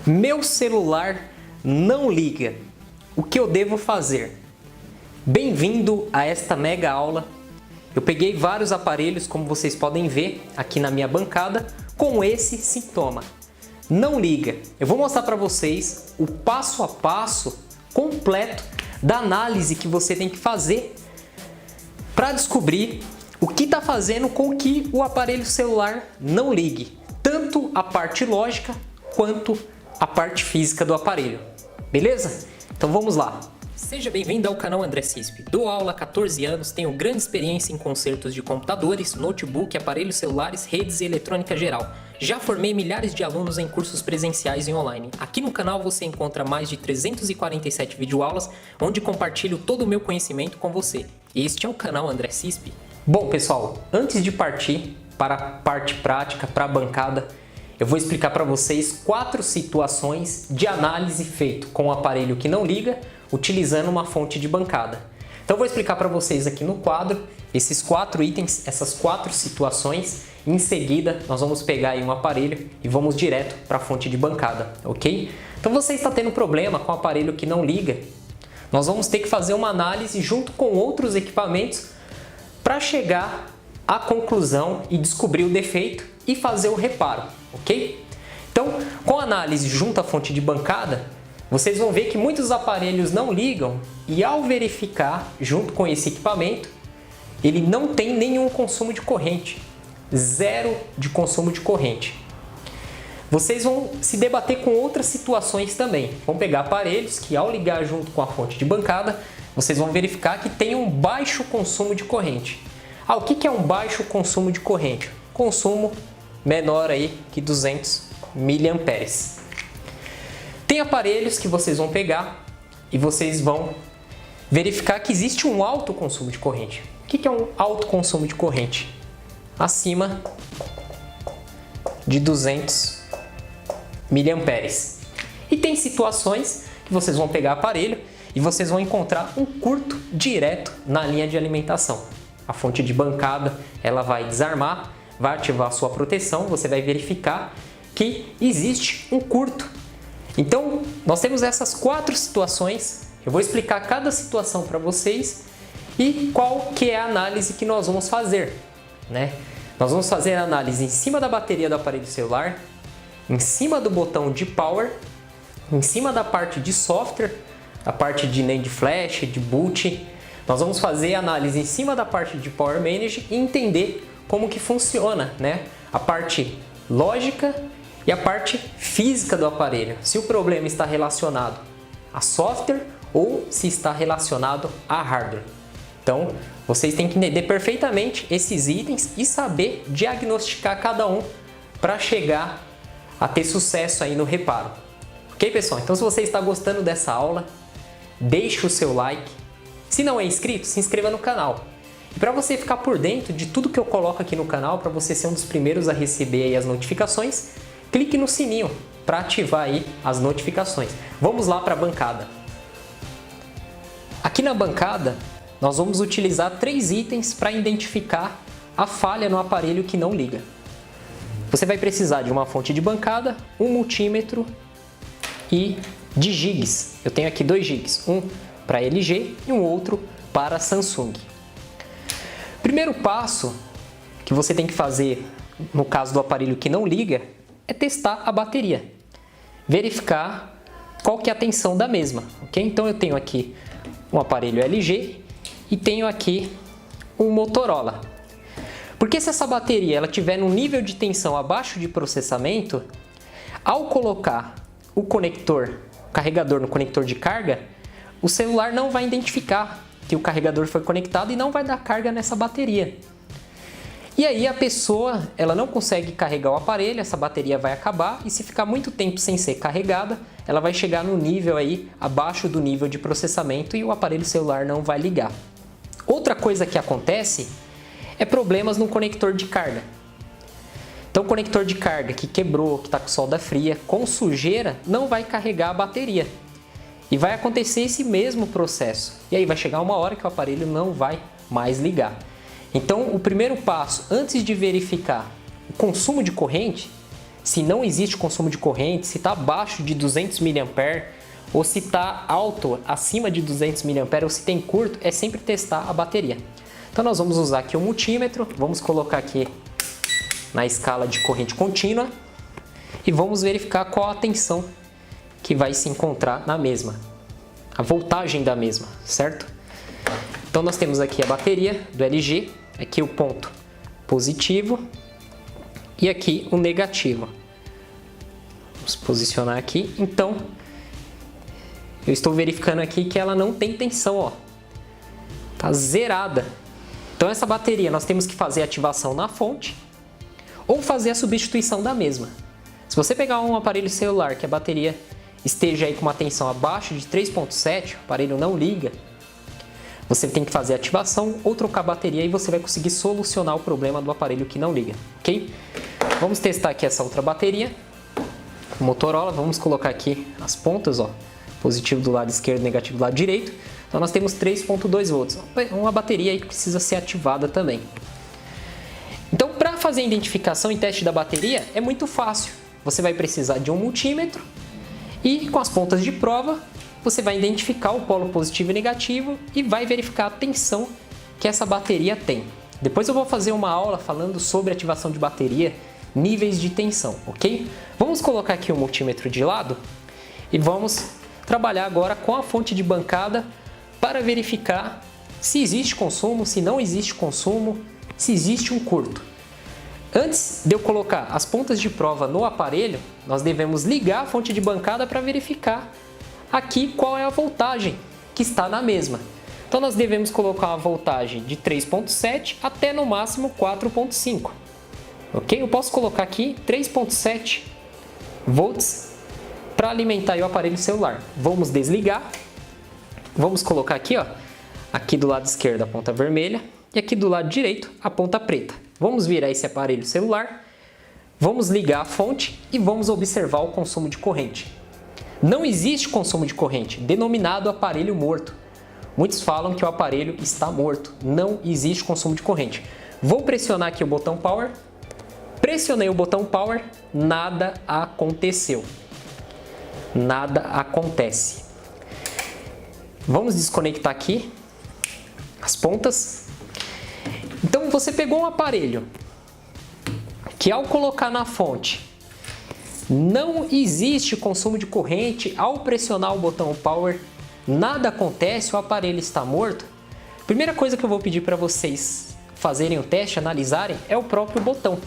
Meu celular não liga. O que eu devo fazer? Bem-vindo a esta mega aula. Eu peguei vários aparelhos, como vocês podem ver aqui na minha bancada, com esse sintoma. Não liga. Eu vou mostrar para vocês o passo a passo completo da análise que você tem que fazer para descobrir o que está fazendo com que o aparelho celular não ligue. Tanto a parte lógica quanto a parte física do aparelho. Beleza? Então vamos lá. Seja bem-vindo ao canal André Cisp. Dou aula há 14 anos, tenho grande experiência em consertos de computadores, notebook, aparelhos celulares, redes e eletrônica geral. Já formei milhares de alunos em cursos presenciais e online. Aqui no canal você encontra mais de 347 videoaulas, onde compartilho todo o meu conhecimento com você. Este é o canal André Cisp. Bom pessoal, antes de partir para a parte prática, para a bancada, eu vou explicar para vocês 4 situações de análise feito com o aparelho que não liga, utilizando uma fonte de bancada. Então eu vou explicar para vocês aqui no quadro esses 4 itens, essas 4 situações. Em seguida nós vamos pegar aí um aparelho e vamos direto para a fonte de bancada, ok? Então você está tendo problema com o aparelho que não liga, nós vamos ter que fazer uma análise junto com outros equipamentos para chegar à conclusão e descobrir o defeito e fazer o reparo, ok? Então, com a análise junto à fonte de bancada, vocês vão ver que muitos aparelhos não ligam e ao verificar junto com esse equipamento, ele não tem nenhum consumo de corrente, zero de consumo de corrente. Vocês vão se debater com outras situações também. Vão pegar aparelhos que ao ligar junto com a fonte de bancada, vocês vão verificar que tem um baixo consumo de corrente. Ah, o que é um baixo consumo de corrente? Consumo menor aí que 200 mA. Tem aparelhos que vocês vão pegar e vocês vão verificar que existe um alto consumo de corrente. O que é um alto consumo de corrente? Acima de 200 mA. E tem situações que vocês vão pegar aparelho e vocês vão encontrar um curto direto na linha de alimentação. A fonte de bancada ela vai desarmar, vai ativar a sua proteção, você vai verificar que existe um curto. Então, nós temos essas 4 situações, eu vou explicar cada situação para vocês e qual que é a análise que nós vamos fazer, né? Nós vamos fazer a análise em cima da bateria do aparelho celular, em cima do botão de power, em cima da parte de software, a parte de NAND flash, de boot. Nós vamos fazer a análise em cima da parte de Power Manage e entender como que funciona, né? A parte lógica e a parte física do aparelho. Se o problema está relacionado a software ou se está relacionado a hardware. Então, vocês têm que entender perfeitamente esses itens e saber diagnosticar cada um para chegar a ter sucesso aí no reparo. Ok, pessoal? Então, se você está gostando dessa aula, deixe o seu like. Se não é inscrito, se inscreva no canal. E para você ficar por dentro de tudo que eu coloco aqui no canal, para você ser um dos primeiros a receber aí as notificações, clique no sininho para ativar aí as notificações. Vamos lá para a bancada. Aqui na bancada, nós vamos utilizar 3 itens para identificar a falha no aparelho que não liga. Você vai precisar de uma fonte de bancada, um multímetro e de gigas. Eu tenho aqui 2 gigas, um para LG e um outro para Samsung. Primeiro passo que você tem que fazer no caso do aparelho que não liga é testar a bateria, verificar qual que é a tensão da mesma, ok? Então eu tenho aqui um aparelho LG e tenho aqui um Motorola. Porque se essa bateria ela tiver num nível de tensão abaixo de processamento, ao colocar o carregador no conector de carga, o celular não vai identificar que o carregador foi conectado e não vai dar carga nessa bateria. E aí a pessoa ela não consegue carregar o aparelho, essa bateria vai acabar e se ficar muito tempo sem ser carregada, ela vai chegar no nível aí abaixo do nível de processamento e o aparelho celular não vai ligar. Outra coisa que acontece é problemas no conector de carga. Então o conector de carga que quebrou, que está com solda fria, com sujeira, não vai carregar a bateria. E vai acontecer esse mesmo processo. E aí vai chegar uma hora que o aparelho não vai mais ligar. Então o primeiro passo, antes de verificar o consumo de corrente, se não existe consumo de corrente, se está abaixo de 200 mA ou se está alto, acima de 200 mA ou se tem curto, é sempre testar a bateria. Então nós vamos usar aqui o multímetro, vamos colocar aqui na escala de corrente contínua e vamos verificar qual a tensão que vai se encontrar na mesma, a voltagem da mesma, certo? Então nós temos aqui a bateria do LG, aqui o ponto positivo e aqui o negativo. Vamos posicionar aqui. Então, eu estou verificando aqui que ela não tem tensão, ó. Tá zerada. Então essa bateria nós temos que fazer a ativação na fonte ou fazer a substituição da mesma. Se você pegar um aparelho celular que a bateria esteja aí com uma tensão abaixo de 3.7, o aparelho não liga, você tem que fazer a ativação ou trocar a bateria e você vai conseguir solucionar o problema do aparelho que não liga, ok? Vamos testar aqui essa outra bateria, Motorola, vamos colocar aqui as pontas, ó, positivo do lado esquerdo, negativo do lado direito. Então nós temos 3.2 volts, uma bateria aí que precisa ser ativada também. Então para fazer a identificação e teste da bateria é muito fácil, você vai precisar de um multímetro e com as pontas de prova você vai identificar o polo positivo e negativo e vai verificar a tensão que essa bateria tem. Depois eu vou fazer uma aula falando sobre ativação de bateria, níveis de tensão, ok? Vamos colocar aqui o multímetro de lado e vamos trabalhar agora com a fonte de bancada para verificar se existe consumo, se não existe consumo, se existe um curto. Antes de eu colocar as pontas de prova no aparelho, nós devemos ligar a fonte de bancada para verificar aqui qual é a voltagem que está na mesma. Então nós devemos colocar uma voltagem de 3.7 até no máximo 4.5. Ok? Eu posso colocar aqui 3.7 volts para alimentar o aparelho celular. Vamos desligar. Vamos colocar aqui, ó, aqui do lado esquerdo a ponta vermelha e aqui do lado direito a ponta preta. Vamos virar esse aparelho celular, vamos ligar a fonte e vamos observar o consumo de corrente. Não existe consumo de corrente, denominado aparelho morto. Muitos falam que o aparelho está morto, não existe consumo de corrente. Vou pressionar aqui o botão Power, pressionei o botão Power, nada aconteceu. Nada acontece. Vamos desconectar aqui as pontas. Então você pegou um aparelho que ao colocar na fonte não existe consumo de corrente, ao pressionar o botão Power nada acontece, o aparelho está morto. Primeira coisa que eu vou pedir para vocês fazerem o teste, analisarem, é o próprio botão.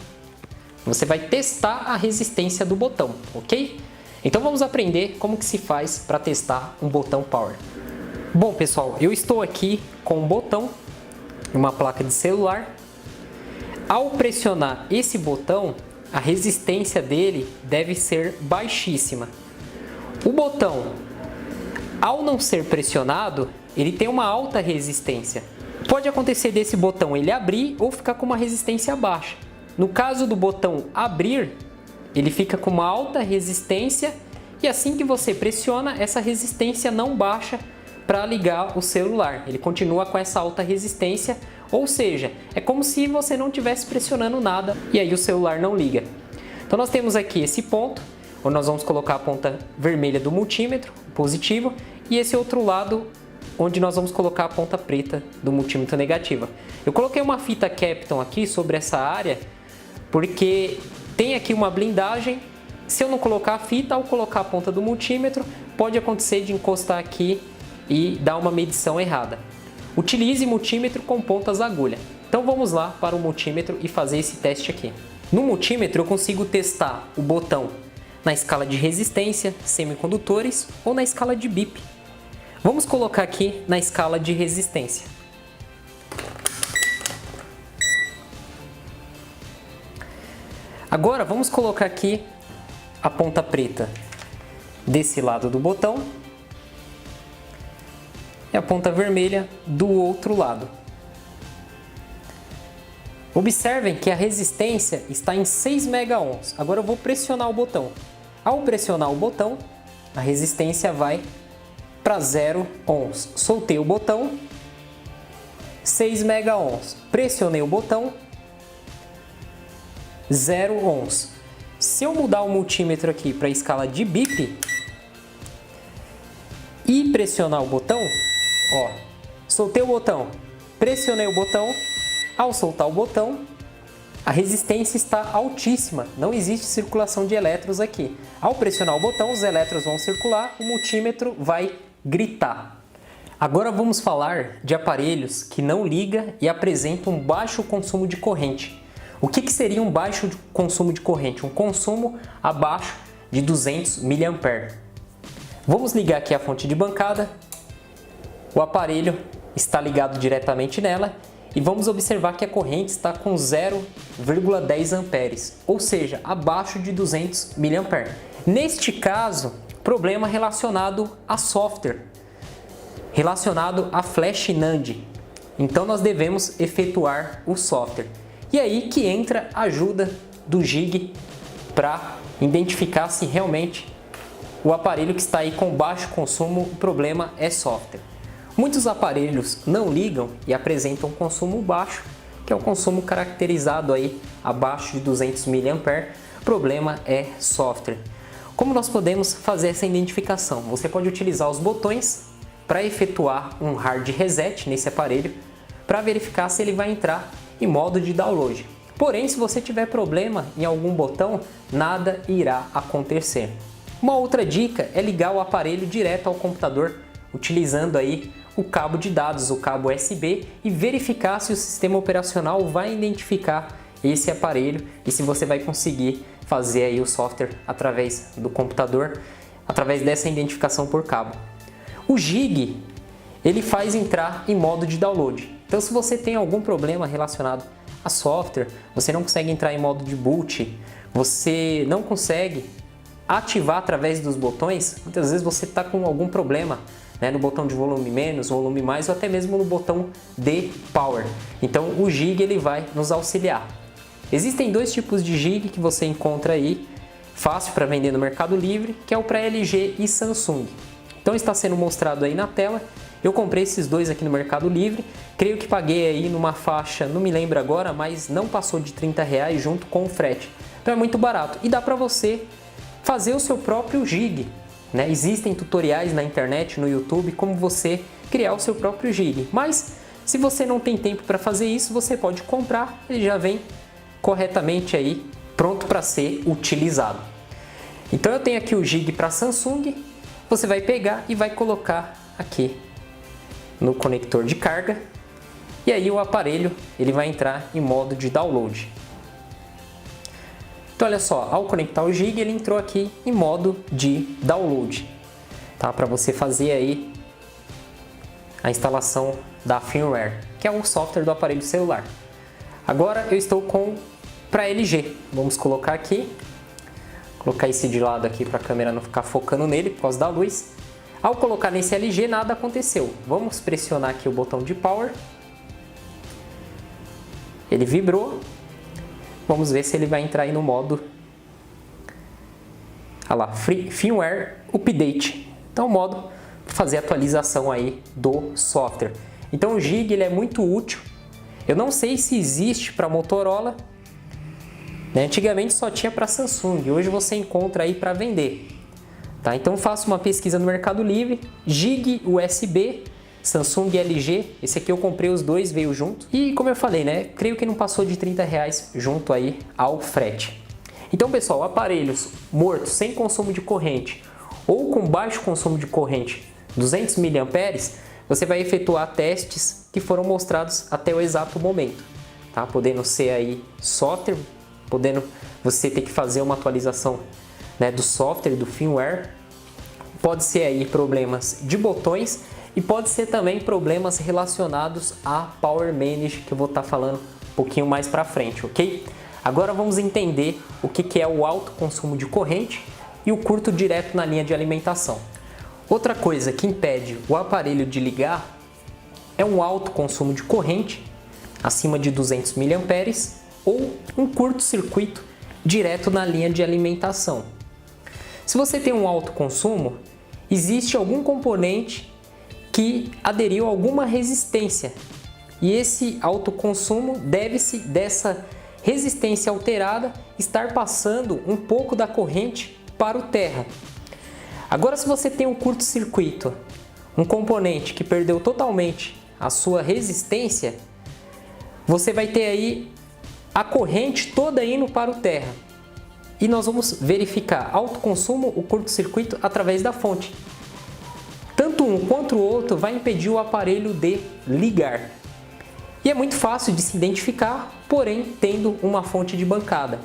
Você vai testar a resistência do botão, ok? Então vamos aprender como que se faz para testar um botão Power. Bom pessoal, eu estou aqui com um botão, uma placa de celular. Ao pressionar esse botão, a resistência dele deve ser baixíssima. O botão, ao não ser pressionado, ele tem uma alta resistência. Pode acontecer desse botão ele abrir ou ficar com uma resistência baixa. No caso do botão abrir, ele fica com uma alta resistência e assim que você pressiona, essa resistência não baixa para ligar o celular. Ele continua com essa alta resistência, ou seja, é como se você não estivesse pressionando nada e aí o celular não liga. Então nós temos aqui esse ponto, onde nós vamos colocar a ponta vermelha do multímetro, positivo, e esse outro lado, onde nós vamos colocar a ponta preta do multímetro negativa. Eu coloquei uma fita Kapton aqui sobre essa área, porque tem aqui uma blindagem. Se eu não colocar a fita, ao colocar a ponta do multímetro, pode acontecer de encostar aqui e dar uma medição errada. Utilize multímetro com pontas agulha. Então vamos lá para o multímetro e fazer esse teste aqui. No multímetro eu consigo testar o botão na escala de resistência, semicondutores ou na escala de BIP. Vamos colocar aqui na escala de resistência. Agora vamos colocar aqui a ponta preta desse lado do botão e a ponta vermelha do outro lado. Observem que a resistência está em 6 megaohms. Agora eu vou pressionar o botão. Ao pressionar o botão, a resistência vai para 0 ohms. Soltei o botão, 6 megaohms. Pressionei o botão, 0 ohms. se eu mudar o multímetro aqui para a escala de bip e pressionar o botão, ó, soltei o botão, pressionei o botão, ao soltar o botão, a resistência está altíssima, não existe circulação de elétrons aqui. Ao pressionar o botão, os elétrons vão circular, o multímetro vai gritar. Agora vamos falar de aparelhos que não ligam e apresentam baixo consumo de corrente. O que seria um baixo consumo de corrente? Um consumo abaixo de 200 mA. Vamos ligar aqui a fonte de bancada, o aparelho está ligado diretamente nela e vamos observar que a corrente está com 0,10 amperes, ou seja, abaixo de 200 mA. Neste caso, problema relacionado a software, relacionado a flash NAND. Então nós devemos efetuar o software. E aí que entra a ajuda do Gig para identificar se realmente o aparelho que está aí com baixo consumo, o problema é software. Muitos aparelhos não ligam e apresentam consumo baixo, que é o consumo caracterizado aí abaixo de 200 mA. O problema é software. Como nós podemos fazer essa identificação? Você pode utilizar os botões para efetuar um hard reset nesse aparelho para verificar se ele vai entrar em modo de download. Porém, se você tiver problema em algum botão, nada irá acontecer. Uma outra dica é ligar o aparelho direto ao computador, utilizando aí o cabo de dados, o cabo USB, e verificar se o sistema operacional vai identificar esse aparelho e se você vai conseguir fazer aí o software através do computador, através dessa identificação por cabo. O Gig, ele faz entrar em modo de download. Então, se você tem algum problema relacionado a software, você não consegue entrar em modo de boot, você não consegue ativar através dos botões, muitas vezes você está com algum problema, né, no botão de volume menos, volume mais, ou até mesmo no botão de power. Então o Gig ele vai nos auxiliar. Existem dois tipos de Gig que você encontra aí, fácil para vender no Mercado Livre, que é o para LG e Samsung. Então está sendo mostrado aí na tela. Eu comprei esses dois aqui no Mercado Livre, creio que paguei aí numa faixa, não me lembro agora, mas não passou de R$30 junto com o frete. Então é muito barato e dá para você fazer o seu próprio Gig, né? Existem tutoriais na internet, no YouTube, como você criar o seu próprio Gig. Mas se você não tem tempo para fazer isso, você pode comprar, ele já vem corretamente aí, pronto para ser utilizado. Então eu tenho aqui o Gig para Samsung, você vai pegar e vai colocar aqui no conector de carga, e aí o aparelho ele vai entrar em modo de download. Então olha só, ao conectar o Gig ele entrou aqui em modo de download, tá? Para você fazer aí a instalação da firmware, que é o software do aparelho celular. Agora eu estou com para LG, vamos colocar aqui, colocar esse de lado aqui para a câmera não ficar focando nele por causa da luz. Ao colocar nesse LG nada aconteceu, vamos pressionar aqui o botão de power, ele vibrou. Vamos ver se ele vai entrar aí no modo, olha lá, firmware update. Então, o modo para fazer a atualização aí do software. Então, o Gig ele é muito útil. Eu não sei se existe para Motorola, né? Antigamente só tinha para Samsung. Hoje você encontra aí para vender. Tá? Então, faça uma pesquisa no Mercado Livre. Gig USB. Samsung e LG, esse aqui eu comprei os dois, veio junto. E como eu falei, né, creio que não passou de R$30 junto aí ao frete. Então pessoal, aparelhos mortos sem consumo de corrente ou com baixo consumo de corrente, 200 mA, você vai efetuar testes que foram mostrados até o exato momento. Tá? Podendo ser aí software, podendo você ter que fazer uma atualização, né, do software, do firmware. Pode ser aí problemas de botões. E pode ser também problemas relacionados a Power Manage, que eu vou estar falando um pouquinho mais para frente, ok? Agora vamos entender o que é o alto consumo de corrente e o curto direto na linha de alimentação. Outra coisa que impede o aparelho de ligar é um alto consumo de corrente, acima de 200 mA, ou um curto-circuito direto na linha de alimentação. Se você tem um alto consumo, existe algum componente que aderiu a alguma resistência, e esse alto consumo deve-se dessa resistência alterada, estar passando um pouco da corrente para o terra. Agora, se você tem um curto-circuito, um componente que perdeu totalmente a sua resistência, você vai ter aí a corrente toda indo para o terra. E nós vamos verificar autoconsumo, o curto-circuito, através da fonte. Tanto um quanto o outro vai impedir o aparelho de ligar. E é muito fácil de se identificar, porém tendo uma fonte de bancada.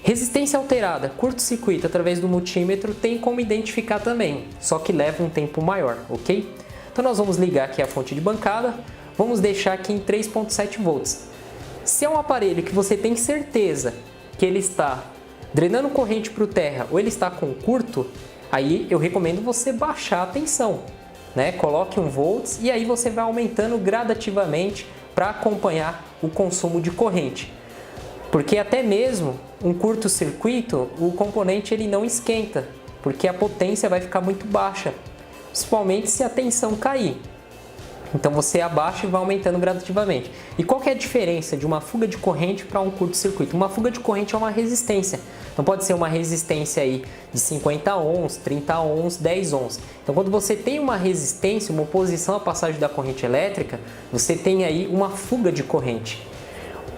Resistência alterada, curto-circuito através do multímetro tem como identificar também, só que leva um tempo maior, ok? Então nós vamos ligar aqui a fonte de bancada, vamos deixar aqui em 3.7 volts. Se é um aparelho que você tem certeza que ele está drenando corrente para o terra ou ele está com curto, aí eu recomendo você baixar a tensão, né? Coloque 1 volts e aí você vai aumentando gradativamente para acompanhar o consumo de corrente. Porque até mesmo um curto-circuito, o componente ele não esquenta, porque a potência vai ficar muito baixa, principalmente se a tensão cair. Então você abaixa e vai aumentando gradativamente. E qual que é a diferença de uma fuga de corrente para um curto-circuito? Uma fuga de corrente é uma resistência. Então pode ser uma resistência aí de 50 ohms, 30 ohms, 10 ohms. Então quando você tem uma resistência, uma oposição à passagem da corrente elétrica, você tem aí uma fuga de corrente.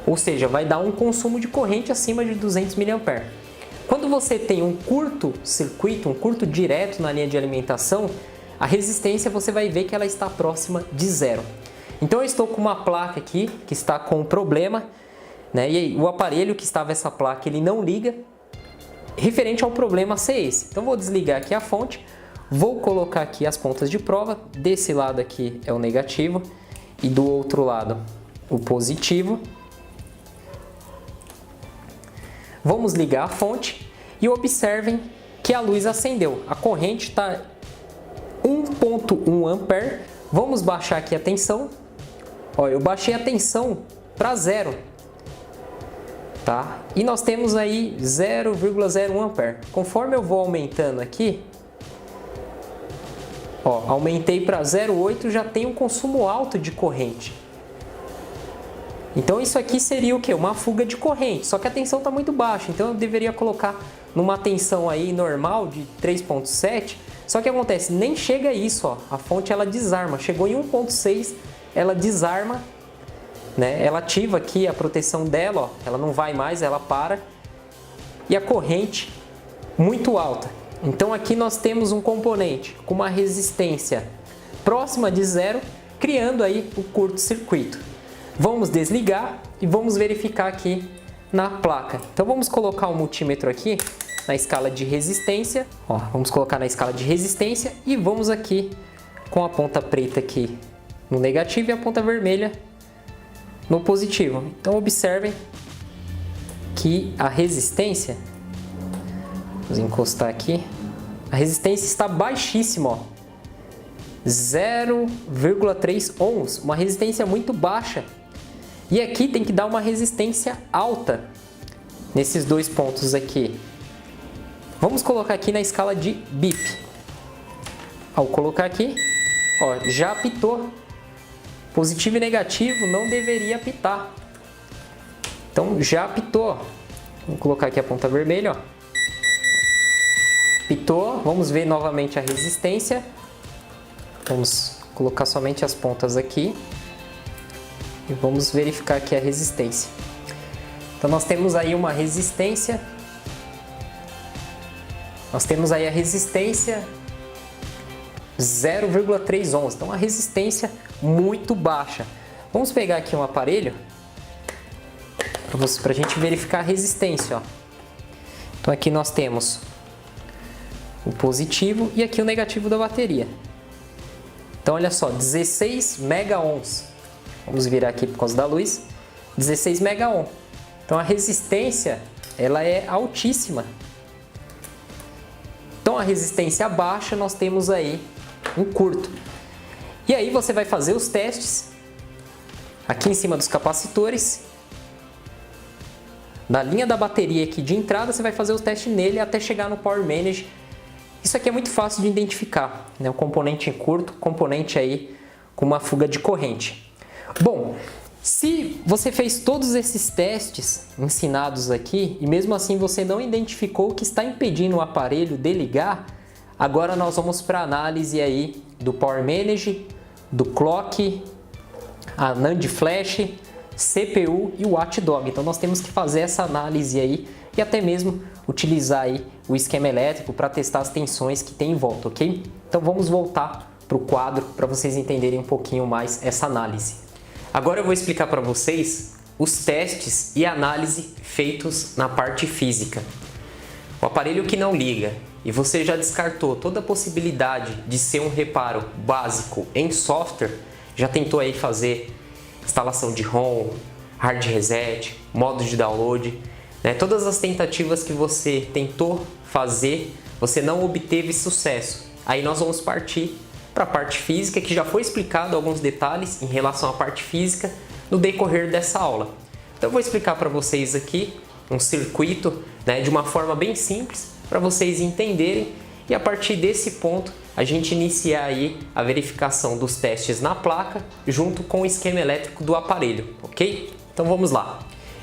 Ou seja, vai dar um consumo de corrente acima de 200 mA. Quando você tem um curto-circuito, um curto direto na linha de alimentação, a resistência você vai ver que ela está próxima de zero. Então eu estou com uma placa aqui que está com um problema, né? E aí, o aparelho que estava essa placa ele não liga, referente ao problema ser esse. Então vou desligar aqui a fonte, vou colocar aqui as pontas de prova, desse lado aqui é o negativo e do outro lado o positivo. Vamos ligar a fonte e observem que a luz acendeu. A corrente está 1.1 ampere. Vamos baixar aqui a tensão. Ó, eu baixei a tensão para zero, tá? E nós temos aí 0,01 ampere. Conforme eu vou aumentando aqui, ó, aumentei para 0,8, já tem um consumo alto de corrente. Então isso aqui seria o que? Uma fuga de corrente, só que a tensão está muito baixa, então eu deveria colocar numa tensão aí normal de 3.7, só que acontece, nem chega a isso, ó, a fonte ela desarma, chegou em 1.6, ela desarma, né? Ela ativa aqui a proteção dela, ó, ela não vai mais, ela para, e a corrente muito alta. Então aqui nós temos um componente com uma resistência próxima de zero, criando aí o curto-circuito. Vamos desligar e vamos verificar aqui na placa. Então vamos colocar o multímetro aqui na escala de resistência. Ó, vamos colocar na escala de resistência e vamos aqui com a ponta preta aqui no negativo e a ponta vermelha no positivo. Então observem que a resistência, vamos encostar aqui, a resistência está baixíssima, ó, 0,3 ohms, uma resistência muito baixa. E aqui tem que dar uma resistência alta nesses dois pontos aqui. Vamos colocar aqui na escala de BIP. Ao colocar aqui, ó, já apitou. Positivo e negativo não deveria apitar. Então já apitou. Vamos colocar aqui a ponta vermelha, ó. Apitou. Vamos ver novamente a resistência. Vamos colocar somente as pontas aqui. E vamos verificar aqui a resistência. Então nós temos aí uma resistência. Nós temos aí a resistência 0,3 ohms. Então a resistência muito baixa. Vamos pegar aqui um aparelho para a gente verificar a resistência, ó. Então aqui nós temos o positivo e aqui o negativo da bateria. Então olha só, 16 mega ohms. Vamos virar aqui por causa da luz, 16 mega ohm. Então a resistência ela é altíssima. Então a resistência baixa nós temos aí um curto. E aí você vai fazer os testes aqui em cima dos capacitores. Na linha da bateria aqui de entrada você vai fazer os testes nele até chegar no Power Manage. Isso aqui é muito fácil de identificar, né? O componente em curto, componente aí com uma fuga de corrente. Bom, Se você fez todos esses testes ensinados aqui e mesmo assim você não identificou o que está impedindo o aparelho de ligar, agora nós vamos para a análise aí do Power Manage, do Clock, a NAND Flash, CPU e o Watchdog. Então nós temos que fazer essa análise aí e até mesmo utilizar aí o esquema elétrico para testar as tensões que tem em volta, ok? Então vamos voltar para o quadro para vocês entenderem um pouquinho mais essa análise. Agora eu vou explicar para vocês os testes e análise feitos na parte física. O aparelho que não liga e você já descartou toda a possibilidade de ser um reparo básico em software, já tentou aí fazer instalação de ROM, hard reset, modo de download, né? Todas as tentativas que você tentou fazer, você não obteve sucesso. Aí nós vamos partir para a parte física, que já foi explicado alguns detalhes em relação à parte física no decorrer dessa aula. Então eu vou explicar para vocês aqui um circuito, né, de uma forma bem simples para vocês entenderem e a partir desse ponto a gente iniciar aí a verificação dos testes na placa junto com o esquema elétrico do aparelho, ok? Então vamos lá.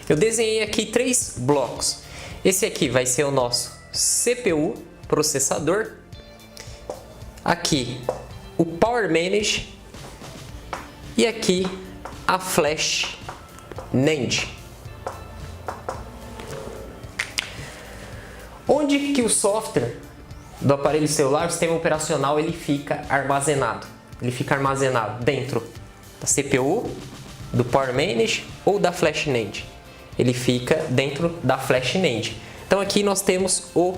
Eu desenhei aqui 3 blocos. Esse aqui vai ser o nosso CPU, processador. Aqui o Power Manage e aqui a Flash NAND. Onde que o software do aparelho celular, o sistema operacional, ele fica armazenado? Ele fica armazenado dentro da CPU, do Power Manage ou da Flash NAND? Ele fica dentro da Flash NAND. Então aqui nós temos o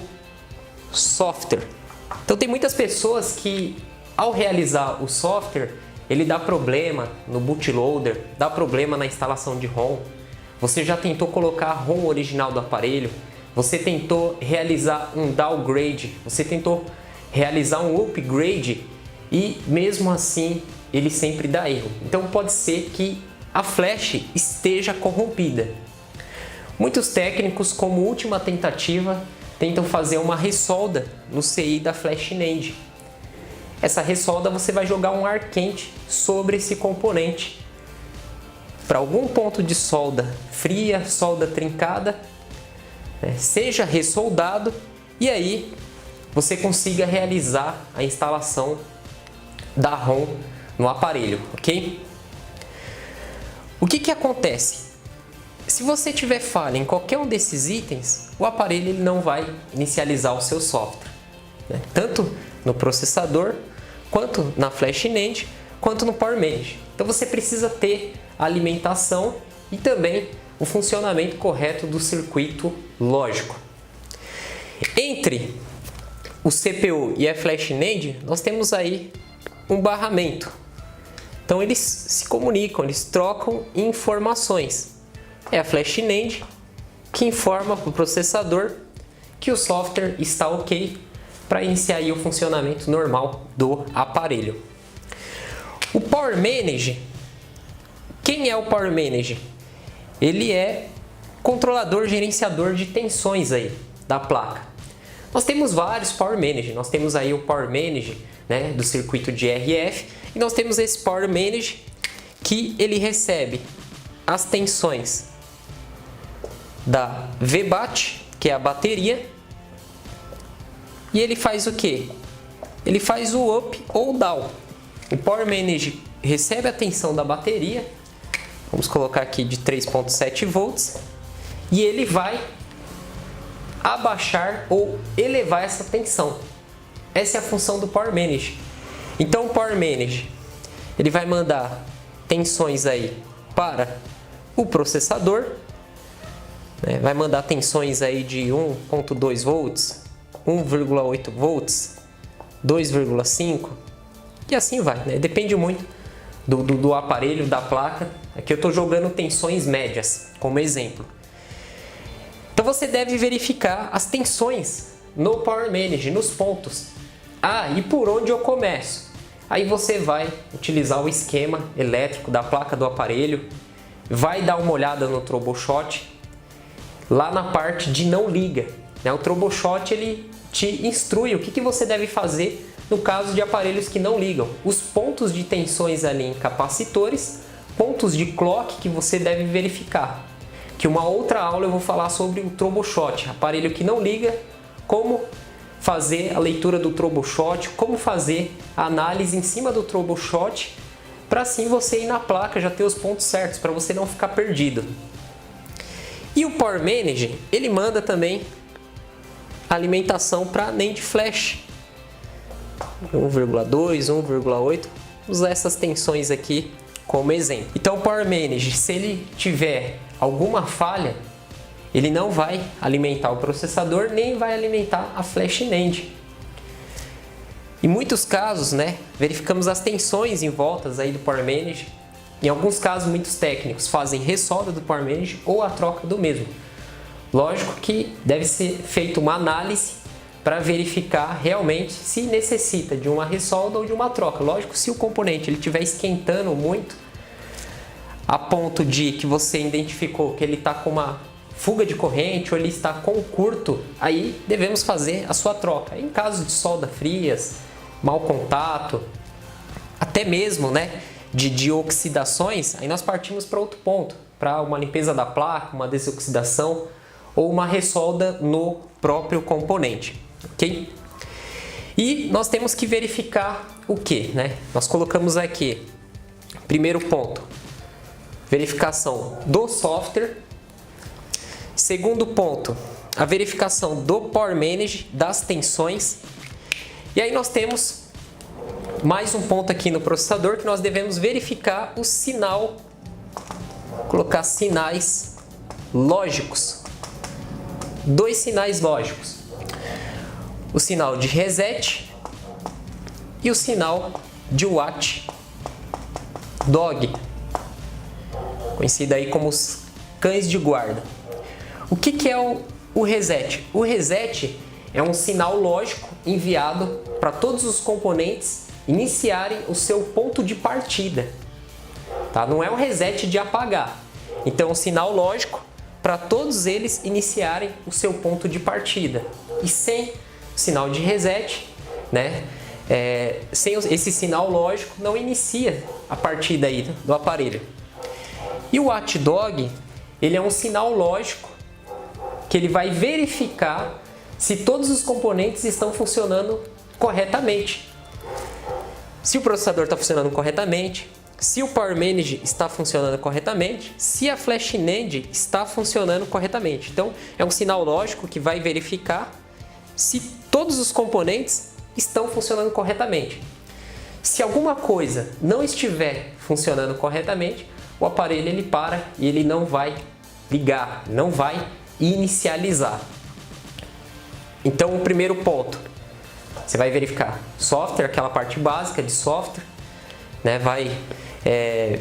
software. Então tem muitas pessoas que ao realizar o software, ele dá problema no bootloader, dá problema na instalação de ROM. Você já tentou colocar a ROM original do aparelho, você tentou realizar um downgrade, você tentou realizar um upgrade e mesmo assim ele sempre dá erro. Então pode ser que a flash esteja corrompida. Muitos técnicos, como última tentativa, tentam fazer uma ressolda no CI da Flash NAND. Essa ressolda você vai jogar um ar quente sobre esse componente para algum ponto de solda fria, solda trincada, seja ressoldado e aí você consiga realizar a instalação da ROM no aparelho, ok? O que acontece? Se você tiver falha em qualquer um desses itens, o aparelho ele não vai inicializar o seu software, né? Tanto no processador, quanto na Flash NAND, quanto no Power Manage. Então você precisa ter a alimentação e também o funcionamento correto do circuito lógico. Entre o CPU e a Flash NAND, nós temos aí um barramento. Então eles se comunicam, eles trocam informações. É a Flash NAND que informa para o processador que o software está ok para iniciar aí o funcionamento normal do aparelho. O Power Manage, quem é o Power Manage? Ele é controlador, gerenciador de tensões aí da placa. Nós temos vários Power Manage, nós temos aí o Power Manage, né, do circuito de RF e nós temos esse Power Manage que ele recebe as tensões da VBAT, que é a bateria. E ele faz o que? Ele faz o up ou down. O Power Manage recebe a tensão da bateria, vamos colocar aqui de 3.7 volts, e ele vai abaixar ou elevar essa tensão. Essa é a função do Power Manage. Então o Power Manage ele vai mandar tensões aí para o processador, né? Vai mandar tensões aí de 1.2 volts, 1,8 volts, 2,5 e assim vai, né? Depende muito do aparelho, da placa. Aqui eu estou jogando tensões médias como exemplo. Então você deve verificar as tensões no Power Manage, nos pontos. Ah, e por onde eu começo? Aí você vai utilizar o esquema elétrico da placa do aparelho, vai dar uma olhada no troubleshoot, lá na parte de não liga, né? O troubleshoot ele te instrui o que você deve fazer no caso de aparelhos que não ligam. Os pontos de tensões ali em capacitores pontos de clock que você deve verificar. Que uma outra aula eu vou falar sobre o troubleshot, aparelho que não liga, como fazer a leitura do troubleshot, como fazer a análise em cima do troubleshot, para assim você ir na placa já ter os pontos certos, para você não ficar perdido. E o Power Manage, ele manda também alimentação para NAND Flash 1,2, 1,8, usar essas tensões aqui como exemplo. Então o Power Manage, se ele tiver alguma falha, ele não vai alimentar o processador, nem vai alimentar a Flash NAND. Em muitos casos, verificamos as tensões em voltas aí do Power Manage. Em alguns casos, muitos técnicos fazem ressolda do Power Manage ou a troca do mesmo. Lógico que deve ser feita uma análise para verificar realmente se necessita de uma ressolda ou de uma troca. Lógico, se o componente estiver esquentando muito, a ponto de que você identificou que ele está com uma fuga de corrente ou ele está com curto, aí devemos fazer a sua troca. Em caso de solda frias, mau contato, até mesmo de oxidações, aí nós partimos para outro ponto, para uma limpeza da placa, uma desoxidação ou uma ressolda no próprio componente, ok? E nós temos que verificar o que, Nós colocamos aqui, primeiro ponto, verificação do software. Segundo ponto, a verificação do Power Manage, das tensões. E aí nós temos mais um ponto aqui no processador que nós devemos verificar o sinal, colocar sinais lógicos. Dois sinais lógicos. O sinal de reset e o sinal de watch dog, conhecido aí como os cães de guarda. O que é o reset? O reset é um sinal lógico enviado para todos os componentes iniciarem o seu ponto de partida. Tá? Não é um reset de apagar. Então, um sinal lógico para todos eles iniciarem o seu ponto de partida. E sem o sinal de reset, sem esse sinal lógico, não inicia a partida aí do aparelho. E o watchdog, ele é um sinal lógico que ele vai verificar se todos os componentes estão funcionando corretamente. Se o processador está funcionando corretamente, se o Power Manage está funcionando corretamente, se a Flash NAND está funcionando corretamente. Então, é um sinal lógico que vai verificar se todos os componentes estão funcionando corretamente. Se alguma coisa não estiver funcionando corretamente, o aparelho ele para e ele não vai ligar, não vai inicializar. Então, o primeiro ponto, você vai verificar software, aquela parte básica de software, vai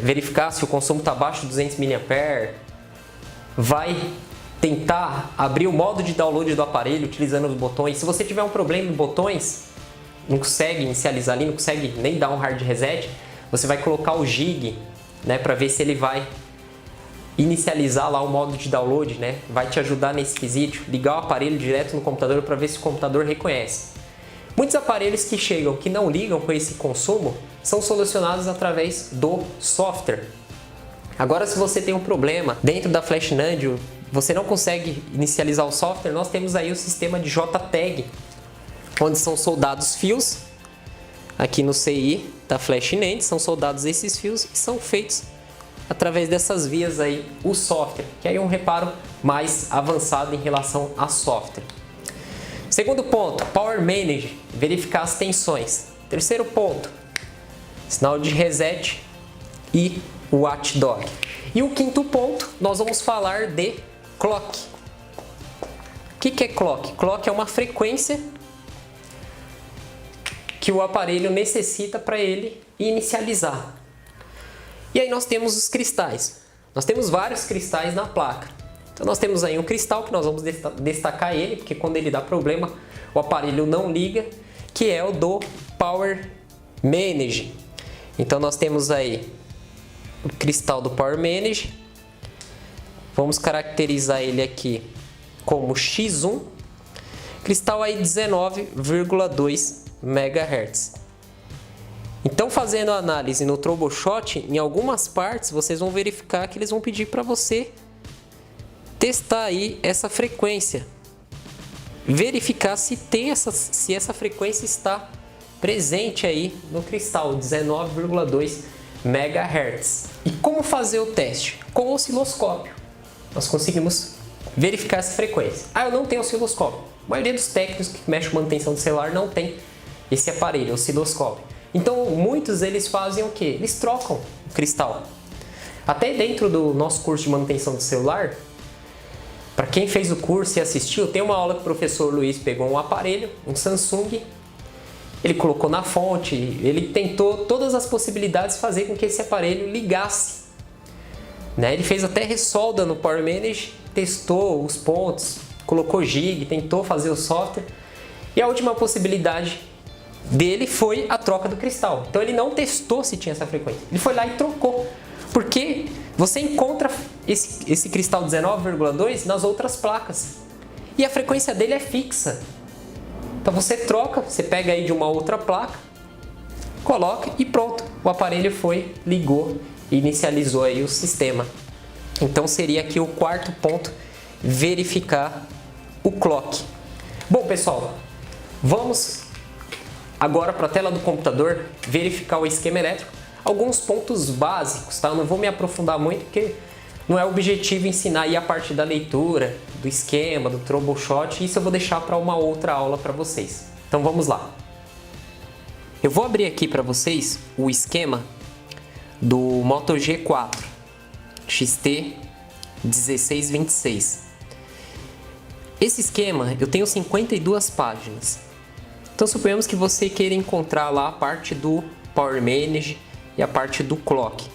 verificar se o consumo está abaixo de 200 mAh, vai tentar abrir o modo de download do aparelho utilizando os botões. Se você tiver um problema em botões, não consegue inicializar ali, não consegue nem dar um hard reset, você vai colocar o jig, para ver se ele vai inicializar lá o modo de download, vai te ajudar nesse quesito, ligar o aparelho direto no computador para ver se o computador reconhece. Muitos aparelhos que chegam que não ligam com esse consumo são solucionados através do software. Agora, se você tem um problema dentro da Flash NAND, você não consegue inicializar o software, nós temos aí o sistema de JTAG, onde são soldados fios, aqui no CI da Flash NAND, são soldados esses fios e são feitos através dessas vias aí o software, que aí é um reparo mais avançado em relação a software. Segundo ponto, Power Manage, verificar as tensões. Terceiro ponto, sinal de reset e watchdog. E o quinto ponto, nós vamos falar de clock. O que é clock? Clock é uma frequência que o aparelho necessita para ele inicializar. E aí nós temos os cristais. Nós temos vários cristais na placa. Então nós temos aí um cristal que nós vamos destacar ele, porque quando ele dá problema, o aparelho não liga, que é o do Power Manage. Então nós temos aí o cristal do Power Manage. Vamos caracterizar ele aqui como X1. Cristal aí 19,2 MHz. Então, fazendo a análise no troubleshot, em algumas partes vocês vão verificar que eles vão pedir para você testar aí essa frequência, verificar se essa frequência está presente aí no cristal, 19,2 MHz. E como fazer o teste? Com o osciloscópio. Nós conseguimos verificar essa frequência. Eu não tenho osciloscópio. A maioria dos técnicos que mexem com manutenção do celular não tem esse aparelho, osciloscópio. Então, muitos eles fazem o quê? Eles trocam o cristal. Até dentro do nosso curso de manutenção do celular, para quem fez o curso e assistiu, tem uma aula que o professor Luiz pegou um aparelho, um Samsung, ele colocou na fonte, ele tentou todas as possibilidades de fazer com que esse aparelho ligasse. Ele fez até ressolda no Power Manage, testou os pontos, colocou jig, tentou fazer o software. E a última possibilidade dele foi a troca do cristal. Então ele não testou se tinha essa frequência, ele foi lá e trocou. Porque você encontra esse cristal 19,2 nas outras placas. E a frequência dele é fixa. Então você troca, você pega aí de uma outra placa, coloca e pronto. O aparelho ligou e inicializou aí o sistema. Então seria aqui o quarto ponto, verificar o clock. Bom, pessoal, vamos agora para a tela do computador verificar o esquema elétrico. Alguns pontos básicos, tá? Eu não vou me aprofundar muito porque não é o objetivo ensinar aí a parte da leitura, do esquema, do troubleshot. Isso eu vou deixar para uma outra aula para vocês. Então vamos lá. Eu vou abrir aqui para vocês o esquema do Moto G4 XT 1626. Esse esquema eu tenho 52 páginas. Então suponhamos que você queira encontrar lá a parte do Power Manage e a parte do clock.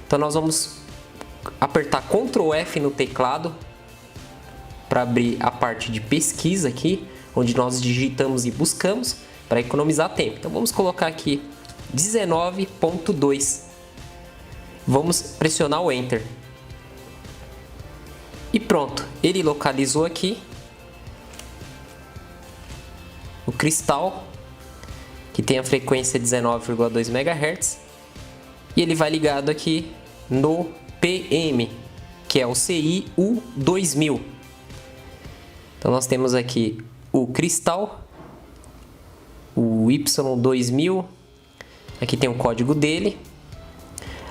Então nós vamos apertar Ctrl F no teclado para abrir a parte de pesquisa aqui, onde nós digitamos e buscamos para economizar tempo. Então vamos colocar aqui 19.2. Vamos pressionar o Enter. E pronto, ele localizou aqui o cristal, que tem a frequência 19,2 MHz, e ele vai ligado aqui no PM, que é o CIU 2000. Então nós temos aqui o cristal, o Y2000, aqui tem o código dele,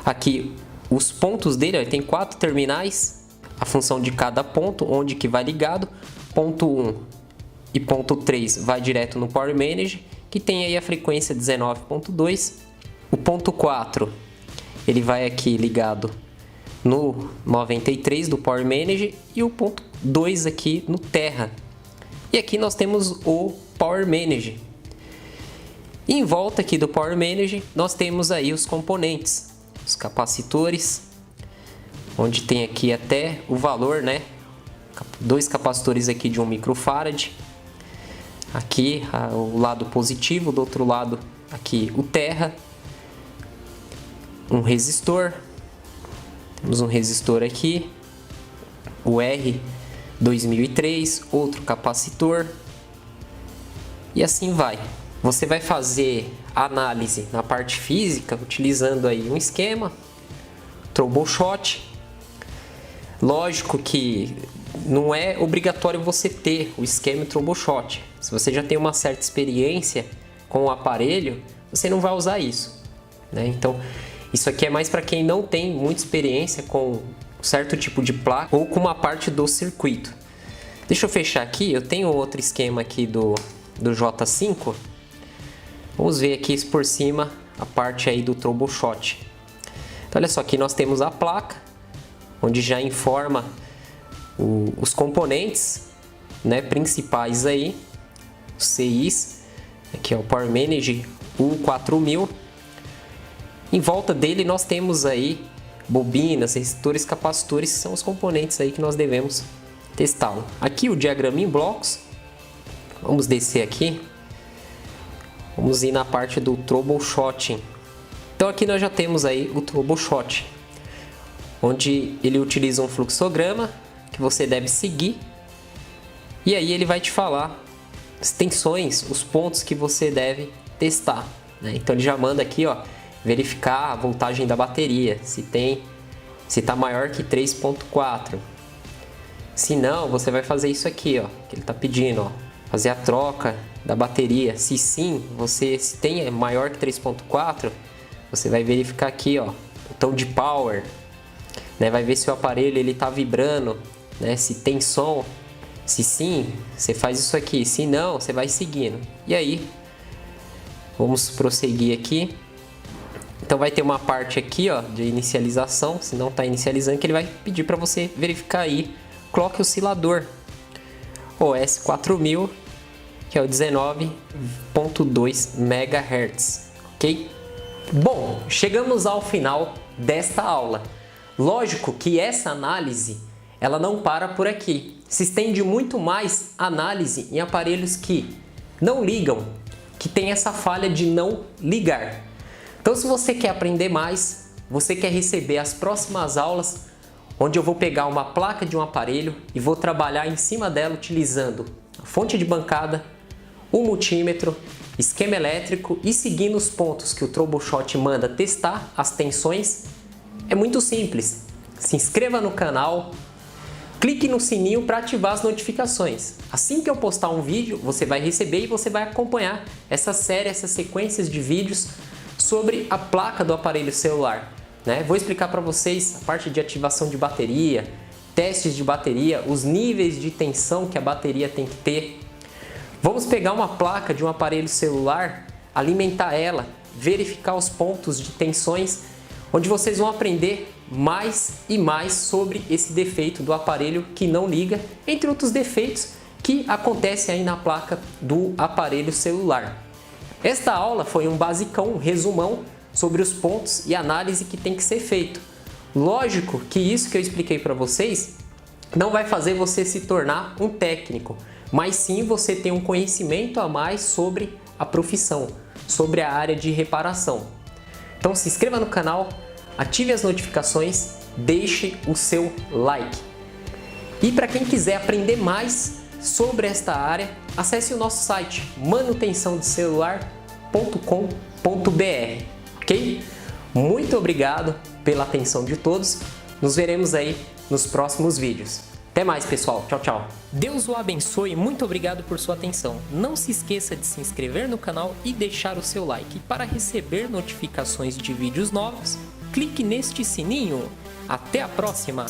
aqui os pontos dele, tem 4 terminais, a função de cada ponto, onde que vai ligado, ponto 1 e ponto 3 vai direto no Power Manage, que tem aí a frequência 19.2, o ponto 4 ele vai aqui ligado no 93 do Power Manage e o ponto 2 aqui no Terra. E aqui nós temos o Power Manage. E em volta aqui do Power Manage nós temos aí os componentes, os capacitores, onde tem aqui até o valor, né? 2 capacitores aqui de 1 microfarad. Aqui o lado positivo, do outro lado aqui o Terra. Um resistor. Temos um resistor aqui, o R2003, outro capacitor. E assim vai. Você vai fazer análise na parte física utilizando aí um esquema, troubleshot. Lógico que não é obrigatório você ter o esquema e troubleshot. Se você já tem uma certa experiência com o aparelho, você não vai usar isso, né? Então, isso aqui é mais para quem não tem muita experiência com um certo tipo de placa ou com uma parte do circuito. Deixa eu fechar aqui, eu tenho outro esquema aqui do J5. Vamos ver aqui por cima a parte aí do troubleshot. Então, olha só, aqui nós temos a placa, onde já informa os componentes, né, principais aí, os CIs. Aqui é o Power Manage U4000. Em volta dele nós temos aí bobinas, resistores, capacitores, que são os componentes aí que nós devemos testá-lo. Aqui o diagrama em blocos. Vamos descer aqui. Vamos ir na parte do troubleshooting. Então aqui nós já temos aí o troubleshot, onde ele utiliza um fluxograma que você deve seguir. E aí ele vai te falar as tensões, os pontos que você deve testar, né? Então ele já manda aqui, ó, verificar a voltagem da bateria, se está maior que 3.4. Se não, você vai fazer isso aqui, ó, que ele está pedindo, ó, fazer a troca da bateria. Se sim, se tem maior que 3.4, você vai verificar aqui, ó, botão de power, né? Vai ver se o aparelho ele está vibrando, né? Se tem som. Se sim, você faz isso aqui. Se não, você vai seguindo. E aí, vamos prosseguir aqui. Então vai ter uma parte aqui, ó, de inicialização. Se não está inicializando, que ele vai pedir para você verificar aí. Clock oscilador OS 4000, que é o 19.2 MHz, ok? Bom, chegamos ao final desta aula. Lógico que essa análise ela não para por aqui. Se estende muito mais análise em aparelhos que não ligam, que tem essa falha de não ligar. Então, se você quer aprender mais, você quer receber as próximas aulas, onde eu vou pegar uma placa de um aparelho e vou trabalhar em cima dela utilizando a fonte de bancada, o multímetro, esquema elétrico e seguindo os pontos que o Troubleshot manda testar as tensões, é muito simples. Se inscreva no canal, clique no sininho para ativar as notificações. Assim que eu postar um vídeo, você vai receber e você vai acompanhar essa série, essas sequências de vídeos sobre a placa do aparelho celular, né? Vou explicar para vocês a parte de ativação de bateria, testes de bateria, os níveis de tensão que a bateria tem que ter. Vamos pegar uma placa de um aparelho celular, alimentar ela, verificar os pontos de tensões, onde vocês vão aprender mais e mais sobre esse defeito do aparelho que não liga, entre outros defeitos que acontecem aí na placa do aparelho celular. Esta aula foi um basicão, um resumão sobre os pontos e análise que tem que ser feito. Lógico que isso que eu expliquei para vocês não vai fazer você se tornar um técnico, mas sim você ter um conhecimento a mais sobre a profissão, sobre a área de reparação. Então se inscreva no canal, ative as notificações, deixe o seu like. E para quem quiser aprender mais sobre esta área, acesse o nosso site manutençãodecelular.com.br, ok? Muito obrigado pela atenção de todos, nos veremos aí nos próximos vídeos. Até mais, pessoal. Tchau, tchau. Deus o abençoe e muito obrigado por sua atenção. Não se esqueça de se inscrever no canal e deixar o seu like. Para receber notificações de vídeos novos, clique neste sininho. Até a próxima!